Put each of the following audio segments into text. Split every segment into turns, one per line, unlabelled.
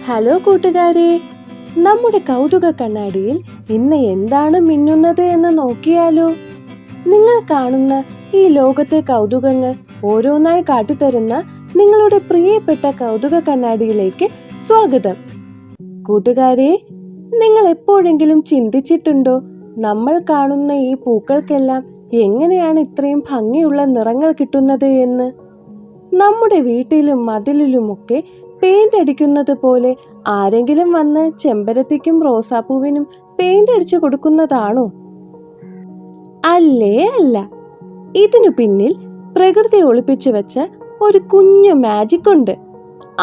Hello കൂട്ടുകാരെ, നമ്മുടെ കൗതുക കണ്ണാടിയിൽ ഇന്ന് എന്താണ് മിന്നുന്നത് എന്ന് നോക്കിയാലോ? നിങ്ങൾ കാണുന്ന ഈ ലോകത്തെ കൗതുകങ്ങൾ ഓരോന്നായി കാട്ടിത്തരുന്ന നിങ്ങളുടെ പ്രിയപ്പെട്ട കൗതുക കണ്ണാടിയിലേക്ക് സ്വാഗതം. കൂട്ടുകാരെ, നിങ്ങൾ എപ്പോഴെങ്കിലും ചിന്തിച്ചിട്ടുണ്ടോ നമ്മൾ കാണുന്ന ഈ പൂക്കൾക്കെല്ലാം എങ്ങനെയാണ് ഇത്രയും ഭംഗിയുള്ള നിറങ്ങൾ കിട്ടുന്നത് എന്ന്? നമ്മുടെ വീട്ടിലും മതിലിലുമൊക്കെ പെയിന്റ് അടിക്കുന്നത് പോലെ ആരെങ്കിലും വന്ന് ചെമ്പരത്തിക്കും റോസാപ്പൂവിനും പെയിന്റ് അടിച്ചു കൊടുക്കുന്നതാണോ? അല്ലേ അല്ല. ഇതിനു പിന്നിൽ പ്രകൃതി ഒളിപ്പിച്ചു വെച്ച ഒരു കുഞ്ഞു മാജിക് ഉണ്ട്.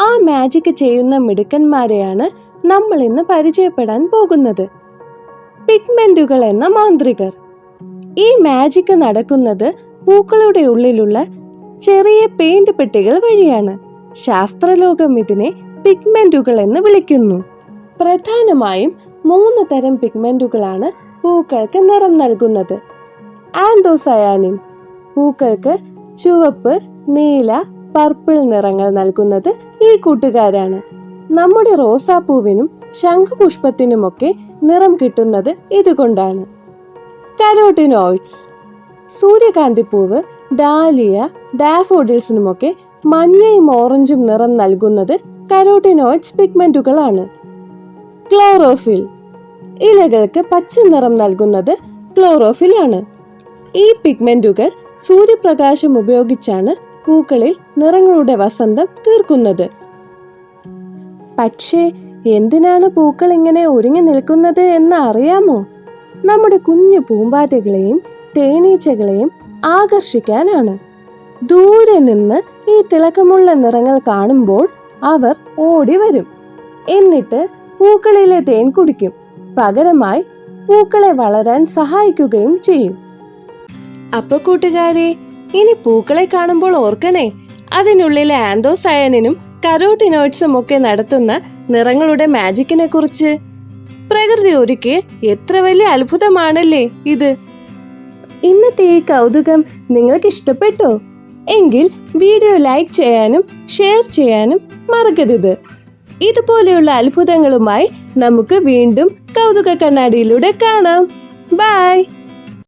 ആ മാജിക് ചെയ്യുന്ന മിടുക്കന്മാരെയാണ് നമ്മൾ ഇന്ന് പരിചയപ്പെടാൻ പോകുന്നത്. പിഗ്മെന്റുകൾ എന്ന മാന്ത്രികർ. ഈ മാജിക് നടക്കുന്നത് പൂക്കളുടെ ഉള്ളിലുള്ള ചെറിയ പെയിന്റ് പെട്ടികൾ വഴിയാണ്. ശാസ്ത്രലോകം ഇതിനെ പിഗ്മെന്റുകൾ എന്ന് വിളിക്കുന്നു. പ്രധാനമായും 3 തരം പിഗ്മെന്റുകളാണ് പൂക്കൾക്ക് നിറം നൽകുന്നത്. ആന്തോസയാനിൻ പൂക്കൾക്ക് ചുവപ്പ്, നീല, പർപ്പിൾ നിറങ്ങൾ നൽകുന്നത് ഈ കൂട്ടുകാരാണ്. നമ്മുടെ റോസാപ്പൂവിനും ശംഖുപുഷ്പത്തിനുമൊക്കെ നിറം കിട്ടുന്നത് ഇതുകൊണ്ടാണ്. കരോട്ടിനോയിഡ്സ്. സൂര്യകാന്തിപ്പൂവ്, ഡാലിയ, ഡാഫോഡിൽസിനുമൊക്കെ മഞ്ഞയും ഓറഞ്ചും നിറം നൽകുന്നത് കരോട്ടിനോയിഡ്സ് പിഗ്മെന്റുകളാണ്. ക്ലോറോഫിൽ. ഇലകൾക്ക് പച്ച നിറം നൽകുന്നത് ക്ലോറോഫിൽ ആണ്. ഈ പിഗ്മെന്റുകൾ സൂര്യപ്രകാശം ഉപയോഗിച്ചാണ് പൂക്കളിൽ നിറങ്ങളുടെ വസന്തം തീർക്കുന്നത്. പക്ഷേ എന്തിനാണ് പൂക്കൾ ഇങ്ങനെ ഒരുങ്ങി നിൽക്കുന്നത് എന്ന് അറിയാമോ? നമ്മുടെ കുഞ്ഞു പൂമ്പാറ്റകളെയും തേനീച്ചകളെയും ആകർഷിക്കാനാണ്. ദൂരെ നിന്ന് ഈ തിളക്കമുള്ള നിറങ്ങൾ കാണുമ്പോൾ അവർ ഓടി വരും. എന്നിട്ട് പൂക്കളിലെ തേൻ കുടിക്കും. പകരമായി പൂക്കളെ വളരാൻ സഹായിക്കുകയും ചെയ്യും. അപ്പൊ കൂട്ടുകാരെ, ഇനി പൂക്കളെ കാണുമ്പോൾ ഓർക്കണേ, അതിനുള്ളിലെ ആന്തോസയാനിനും കരോട്ടിനോയിഡ്സും ഒക്കെ നടത്തുന്ന നിറങ്ങളുടെ മാജിക്കിനെ കുറിച്ച്. പ്രകൃതി ഒരുക്കിയ എത്ര വലിയ അത്ഭുതമാണല്ലേ ഇത്. ഇന്നത്തെ ഈ കൗതുകം നിങ്ങൾക്ക് ഇഷ്ടപ്പെട്ടോ? എങ്കിൽ വീഡിയോ ലൈക്ക് ചെയ്യാനും ഷെയർ ചെയ്യാനും മറക്കരുത്. ഇതുപോലെയുള്ള അത്ഭുതങ്ങളുമായി നമുക്ക് വീണ്ടും കൗതുക കണ്ണാടിയിലൂടെ കാണാം. ബൈ.